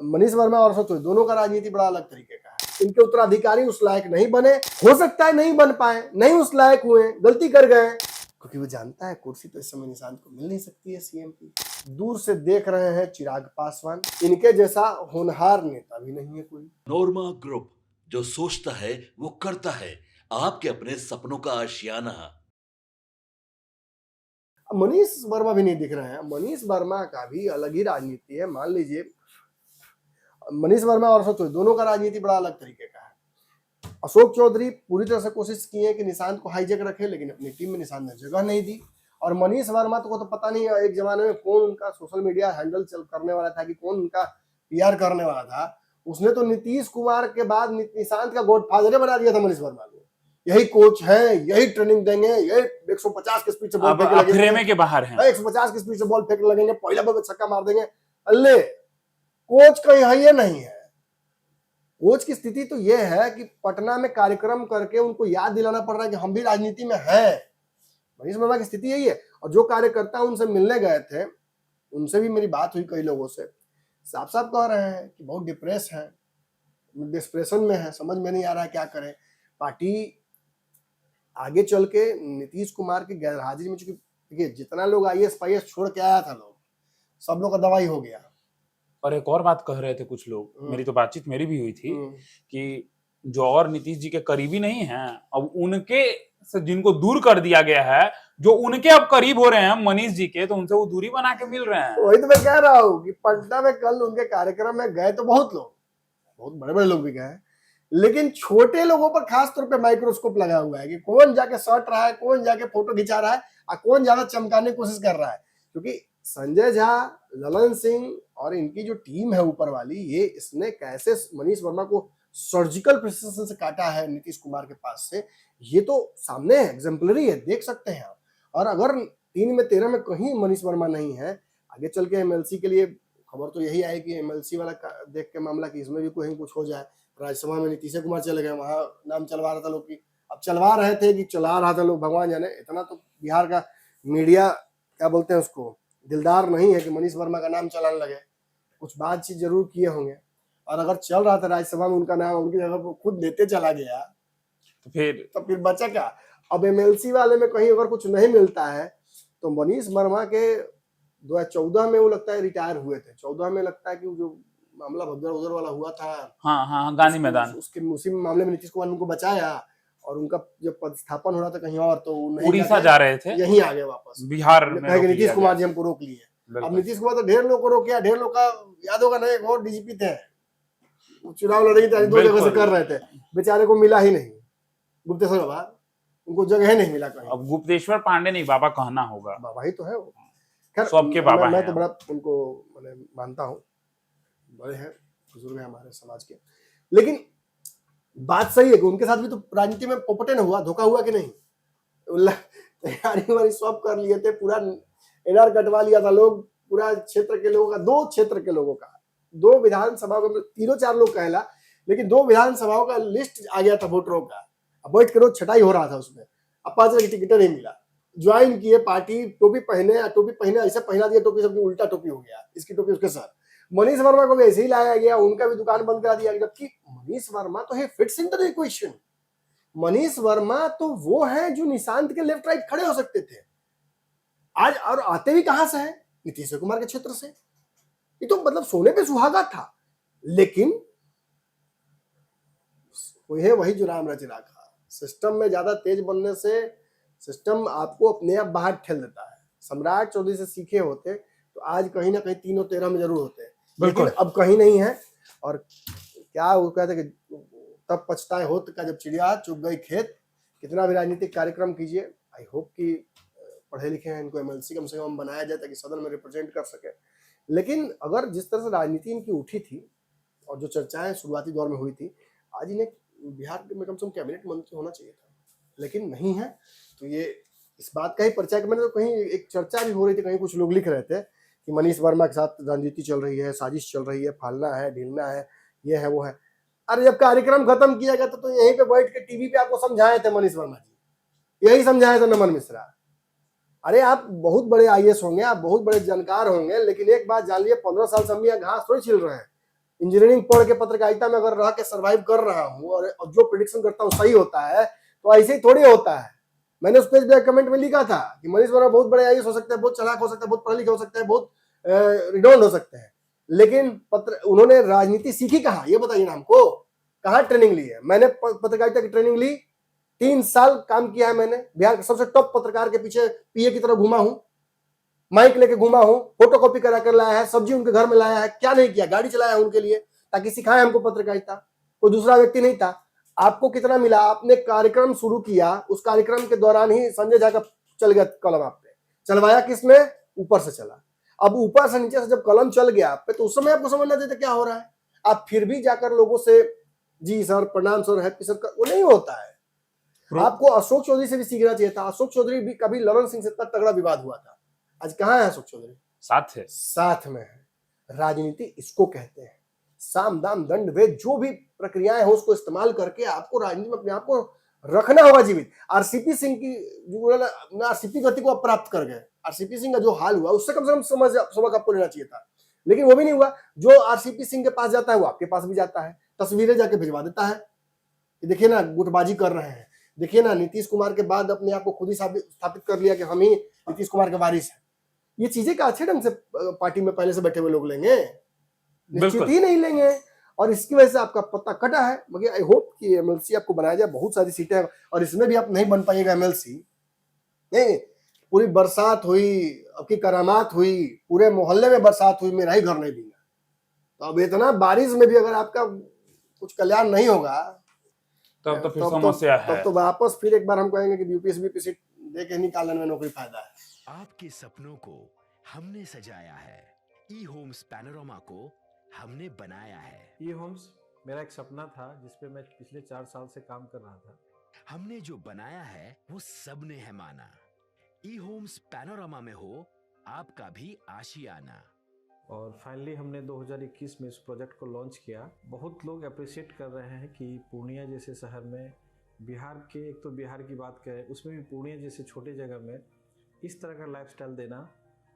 मनीष वर्मा और अशोक चौधरी दोनों का राजनीति बड़ा अलग तरीके का है। इनके उत्तराधिकारी उस लायक नहीं बने, हो सकता है नहीं बन पाए, नहीं उस लायक हुए, गलती कर गए, क्योंकि वो जानता है कुर्सी तो इस समय निशांत को मिल नहीं सकती है सीएम की। दूर से देख रहे हैं चिराग पासवान, इनके जैसा होनहार नेता भी नहीं है कोई। नोरमा ग्रुप, जो सोचता है वो करता है, आपके अपने सपनों का आशियाना। मनीष वर्मा भी नहीं दिख रहे हैं। मनीष वर्मा का भी अलग ही राजनीति है। मान लीजिए मनीष वर्मा और अशोक चौधरी दोनों का राजनीति बड़ा अलग तरीके का है। अशोक चौधरी पूरी तरह से कोशिश किए कि निशांत को हाईजैक रखे, लेकिन अपनी टीम में निशांत ने जगह नहीं दी। और मनीष वर्मा को तो पता नहीं है एक जमाने में कौन उनका सोशल मीडिया हैंडल करने वाला था, कि कौन उनका पीआर करने वाला था। उसने तो नीतीश कुमार के बाद निशांत का गॉडफादर बना दिया था मनीष वर्मा को। यही कोच है, यही ट्रेनिंग देंगे, यही 150 के स्पीड से बॉल फेंकने लगेंगे, के बाहर हैं, 150 की स्पीड से बॉल फेंकने लगेंगे, पहला बॉल छक्का मार देंगे। अल्ले कोच कहीं है ये नहीं है। कोच की स्थिति तो ये है कि पटना में कार्यक्रम करके उनको याद दिलाना पड़ रहा है कि हम भी राजनीति में हैं। मनीष वर्मा की स्थिति यही है। और जो कार्यकर्ता उनसे मिलने गए थे, उनसे भी मेरी बात हुई कई लोगों से, साफ साफ कह रहे हैं कि बहुत डिप्रेस है, डिप्रेशन में है, समझ में नहीं आ रहा है क्या करें। पार्टी आगे चल के नीतीश कुमार की गैरहाजिरी में, चूंकि देखिए जितना लोग आईएएस पाईएएस छोड़ के आया था, लोग सब लोग का दवाई हो गया। और एक और बात कह रहे थे कुछ लोग, मेरी तो बातचीत मेरी भी हुई थी, कि जो और नीतीश जी के करीबी नहीं हैं, अब उनके से जिनको दूर कर दिया गया है, जो उनके अब करीब हो रहे हैं मनीष जी के, तो उनसे वो दूरी बना के मिल रहे हैं। वही तो मैं कह रहा हूँ कि पटना में कल उनके कार्यक्रम में गए तो बहुत लोग, बहुत बड़े बड़े लोग भी गए, लेकिन छोटे लोगों पर खास तौर पे माइक्रोस्कोप लगा हुआ है कि कौन जाके सट रहा है, कौन जाके फोटो खिंचा रहा है, और कौन ज्यादा चमकाने की कोशिश कर रहा है। क्योंकि संजय झा, ललन सिंह और इनकी जो टीम है ऊपर वाली, ये इसने कैसे मनीष वर्मा को सर्जिकल प्रिसिजन से काटा है नीतीश कुमार के पास से, ये तो सामने है, एग्जाम्पलरी है, देख सकते हैं आप। और अगर 3 में 13 में कहीं मनीष वर्मा नहीं है, आगे चल के एमएलसी के लिए खबर तो यही आई कि एमएलसी वाला देख के मामला कि इसमें भी कहीं कुछ हो जाए। राज्यसभा में नीतीश कुमार चले गए, वहां नाम चलवा रहा था लोग की, अब चलवा रहे थे कि चला रहा था लोग, भगवान जाने। इतना तो बिहार का मीडिया क्या बोलते हैं उसको, दिलदार नहीं है कि मनीष वर्मा का नाम चलाने लगे। कुछ बातचीत जरूर किए होंगे, और अगर चल रहा था राज्यसभा में उनका नाम, उनकी जगह पर खुद लेते चला गया, तो फिर बचा क्या। अब एमएलसी वाले में कहीं अगर कुछ नहीं मिलता है, तो मनीष वर्मा के 2014 में वो लगता है रिटायर हुए थे। 14 में लगता है कि जो मामला भगदड़ उधर वाला हुआ था, हाँ, गांधी मैदान, उसके उसी मामले में नीतीश कुमार ने उनको बचाया, और उनका जब पदस्थापन हो रहा था कहीं और, तो उड़ीसा जा रहे थे, यहीं आ गए वापस बिहार में, नीतीश कुमार जी हमको रोक लिए। अब नीतीश कुमार तो ढेर लोग को रोक, ढेर लोग का याद होगा ना, एक और डीजीपी थे, चुनाव लड़े की 2 जगह से कर रहे थे, बेचारे को मिला ही नहीं, गुप्तेश्वर बाबा, उनको जगह नहीं मिला कहीं। अब गुप्तेश्वर पांडे नहीं, बाबा कहना होगा, बाबा ही तो है वो। खैर सबके बाबा मैं तो बड़ा उनको मानता हूँ, बड़े हैं, बुजुर्ग हैं हमारे समाज के। लेकिन बात सही है कि उनके साथ भी तो राजनीति में पोपटे न हुआ, धोखा हुआ कि नहीं। तैयारी वारी सब कर लिए थे, पूरा एनआर कटवा लिया था लोग, पूरा क्षेत्र के लोगों का, 2 क्षेत्र के लोगों का, 2 विधानसभा का, 3-4 लोग कहला, लेकिन 2 विधानसभाओं का लिस्ट आ गया था वोटरों का। अब बैठ के रोज छटाई हो रहा था उसमें। अब 5 की टिकट नहीं मिला, ज्वाइन किए पार्टी, टोपी पहने ऐसे पहना दिया, टोपी सबकी उल्टा टोपी हो गया, इसकी टोपी उसके साथ। मनीष वर्मा को भी ऐसे ही लाया गया, उनका भी दुकान बंद करा दिया, जबकि मनीष वर्मा तो है fits in the equation. Manish Verma तो वो है जो निशांत के लेफ्ट राइट खड़े हो सकते थे आज, और आते भी कहां से है, नीतीश कुमार के क्षेत्र से। ये तो मतलब सोने पे सुहागा था, लेकिन वही जो राम रच रखा। सिस्टम में ज्यादा तेज बनने से सिस्टम आपको अपने आप बाहर ठेल देता है। सम्राट चौधरी से सीखे होते तो आज कहीं ना कहीं 3 और 13 में जरूर होते, लेकिन अब कहीं नहीं है। और क्या वो कहते कि तब पछताए होत का जब चिड़िया चुग गई खेत। कितना भी राजनीतिक कार्यक्रम कीजिए, आई होप कि पढ़े लिखे हैं, इनको एमएलसी कम से कम बनाया जाए ताकि सदन में रिप्रेजेंट कर सके। लेकिन अगर जिस तरह से राजनीति इनकी उठी थी और जो चर्चाएं शुरुआती दौर में हुई थी, आज इन्हें बिहार में कम से कम कैबिनेट मंत्री होना चाहिए था, लेकिन नहीं है। तो ये इस बात का ही परिचय, मैंने तो कहीं एक चर्चा भी हो रही थी, कहीं कुछ लोग लिख रहे थे कि मनीष वर्मा के साथ राजनीति चल रही है, साजिश चल रही है, फालना है, ढीलना है, ये है वो है। अरे जब कार्यक्रम खत्म किया गया तो यहीं पे बैठ के टीवी पे आपको समझाए थे मनीष वर्मा जी, यही समझाए थे नमन मिश्रा। अरे आप बहुत बड़े आईएएस होंगे, आप बहुत बड़े जानकार होंगे, लेकिन एक बात जान लीजिए, 15 साल से हम यहाँ घास थोड़ी छिल रहे हैं। इंजीनियरिंग पढ़ के पत्रकारिता में अगर रह के सर्वाइव कर रहा हूँ और जो प्रिडिक्शन करता हूँ सही होता है, तो ऐसे ही थोड़ी होता है। मैंने उस पेज पे कमेंट में लिखा था कि मनीष वर्मा बहुत बड़े आईएएस हो सकते हैं, बहुत चालाक हो सकते हैं, बहुत पढ़े लिखे हो सकते हैं, बहुत रिडोल्ड हो सकते हैं, लेकिन उन्होंने राजनीति सीखी कहाँ, ये बताइए ना हमको, कहाँ ट्रेनिंग ली है? मैंने पत्रकारिता की ट्रेनिंग ली, 3 साल काम किया है मैंने, बिहार के सबसे टॉप पत्रकार के पीछे पीए की तरह घूमा हूं, माइक लेके घूमा हूं, फोटो कॉपी करा कर लाया है, सब्जी उनके घर में लाया है, क्या नहीं किया, गाड़ी चलाया है उनके लिए ताकि सिखाए हमको पत्रकारिता। कोई दूसरा व्यक्ति नहीं था। आपको कितना मिला? आपने कार्यक्रम शुरू किया, उस कार्यक्रम के दौरान ही संजय झा का चल गया कलम आप पे, चलवाया किसने? ऊपर से चला। अब ऊपर से नीचे से जब कलम चल गया आप पे, तो उस समय आपको समझना चाहिए क्या हो रहा है। आप फिर भी जाकर लोगों से जी सर, प्रणाम सर, हैप्पी सर, वो नहीं होता है। आपको अशोक चौधरी से भी सीखना चाहिए था। अशोक चौधरी भी कभी ललन सिंह से इतना तगड़ा विवाद हुआ था, आज कहाँ है अशोक चौधरी? साथ में है। राजनीति इसको कहते हैं, साम दाम दंड भेद, जो भी प्रक्रियाएं हो उसको इस्तेमाल करके आपको राजनीति में अपने आप को रखना होगा जीवित। आरसीपी सिंह की जो आरसीपी गति को आप प्राप्त कर गए, आरसीपी सिंह का जो हाल हुआ उससे कम से कम सबक आपको लेना चाहिए था, लेकिन वो भी नहीं हुआ। जो आरसीपी सिंह के पास जाता है वो आपके पास भी जाता है, तस्वीरें जाके भिजवा देता है, देखिए ना गुटबाजी कर रहे हैं, देखिए ना नीतीश कुमार के बाद अपने आप को खुद ही स्थापित कर लिया कि हम ही नीतीश कुमार के वारिस हैं। ये चीजें का अच्छे ढंग से पार्टी में पहले से बैठे हुए लोग लेंगे? निश्चित ही नहीं लेंगे, और इसकी वजह से आपका पत्ता कटा है। मगर आई होप कि एमएलसी आपको बनाया जाए, बहुत सारी सीटें, और इसमें भी आप नहीं बन पाइएगा एमएलसी। नहीं, पूरी बरसात हुई, आपकी करामात हुई, पूरे मोहल्ले में बरसात हुई, मेरा ही घर नहीं दूंगा। तो अब इतना बारिश में भी अगर आपका कुछ कल्याण नहीं होगा, तब तो फिर समस्या है। तब तो वापस फिर एक बार हम कहेंगे कि यूपीएससी सीट दे के निकालने में नौकरी फायदा है। आपके सपनों को हमने सजाया है, ई होम्स पैनोरामा को हमने बनाया है। ई होम्स मेरा एक सपना था जिसपे मैं पिछले 4 साल से काम कर रहा था। हमने जो बनाया है वो सबने है माना। ई होम्स पैनोरामा में हो आपका भी आशियाना। और फाइनली हमने 2021 में इस प्रोजेक्ट को लॉन्च किया। बहुत लोग अप्रिशिएट कर रहे हैं कि पूर्णिया जैसे शहर में, बिहार के, एक तो बिहार की बात करें उसमें भी पूर्णिया जैसे छोटे जगह में इस तरह का लाइफस्टाइल देना,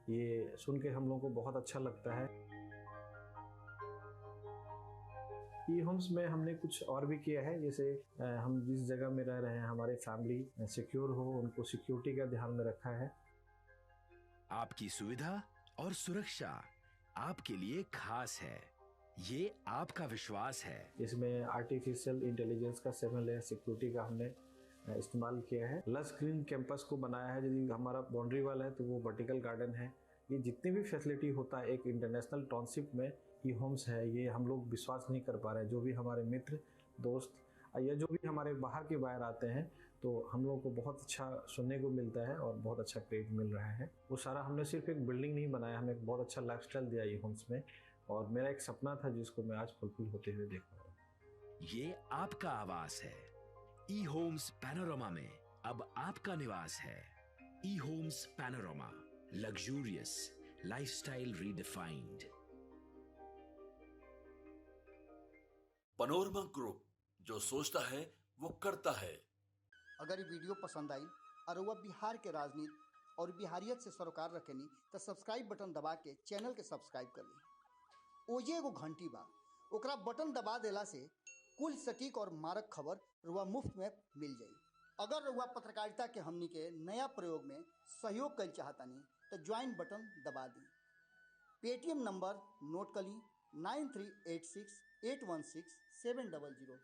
ये सुन के हम लोगों को बहुत अच्छा लगता है। ई होम्स में हमने कुछ और भी किया है, जैसे हम जिस जगह में रह रहे हैं हमारे फैमिली सिक्योर हो, उनको सिक्योरिटी का ध्यान में रखा है। आपकी सुविधा और सुरक्षा आपके लिए खास है, ये आपका विश्वास है। इसमें आर्टिफिशियल इंटेलिजेंस का 7 लेयर सिक्योरिटी का हमने इस्तेमाल किया है। लस ग्रीन कैंपस को बनाया है, यदि हमारा बाउंड्री वाल है तो वो वर्टिकल गार्डन है। ये जितनी भी फैसिलिटी होता है एक इंटरनेशनल टाउनशिप में, ई होम्स है, ये हम लोग विश्वास नहीं कर पा रहे हैं। जो भी हमारे मित्र दोस्त या जो भी हमारे बाहर के बाहर आते हैं, तो हम लोगों को बहुत अच्छा सुनने को मिलता है और बहुत अच्छा क्रेडिट मिल रहा है। वो सारा हमने सिर्फ एक बिल्डिंग नहीं बनाया, हमें एक बहुत अच्छा लाइफस्टाइल दिया ई होम्स में, और मेरा एक सपना था जिसको मैं आज फुलफिल होते हुए देख रहा हूँ। ये आपका आवास है। ई होम्स पैनोरामा में अब आपका निवास है। E homes Panorama, luxurious lifestyle redefined. Panorama group, जो सोचता है वो करता है। अगर ये वीडियो पसंद आई और वह बिहार के राजनीति और बिहारियत से सरोकार रखेनी तो सब्सक्राइब बटन दबा के चैनल के सब्सक्राइब कर ली। ओजे एगो घंटी बा, ओकरा बटन दबा देला से कुल सटीक और मारक खबर रुआ मुफ्त में मिल जाई। अगर रुआ पत्रकारिता के हमनी के नया प्रयोग में सहयोग कर चाहतानी तो ज्वाइन बटन दबा दी। पेटीएम नंबर नोट कर ली 9386816700।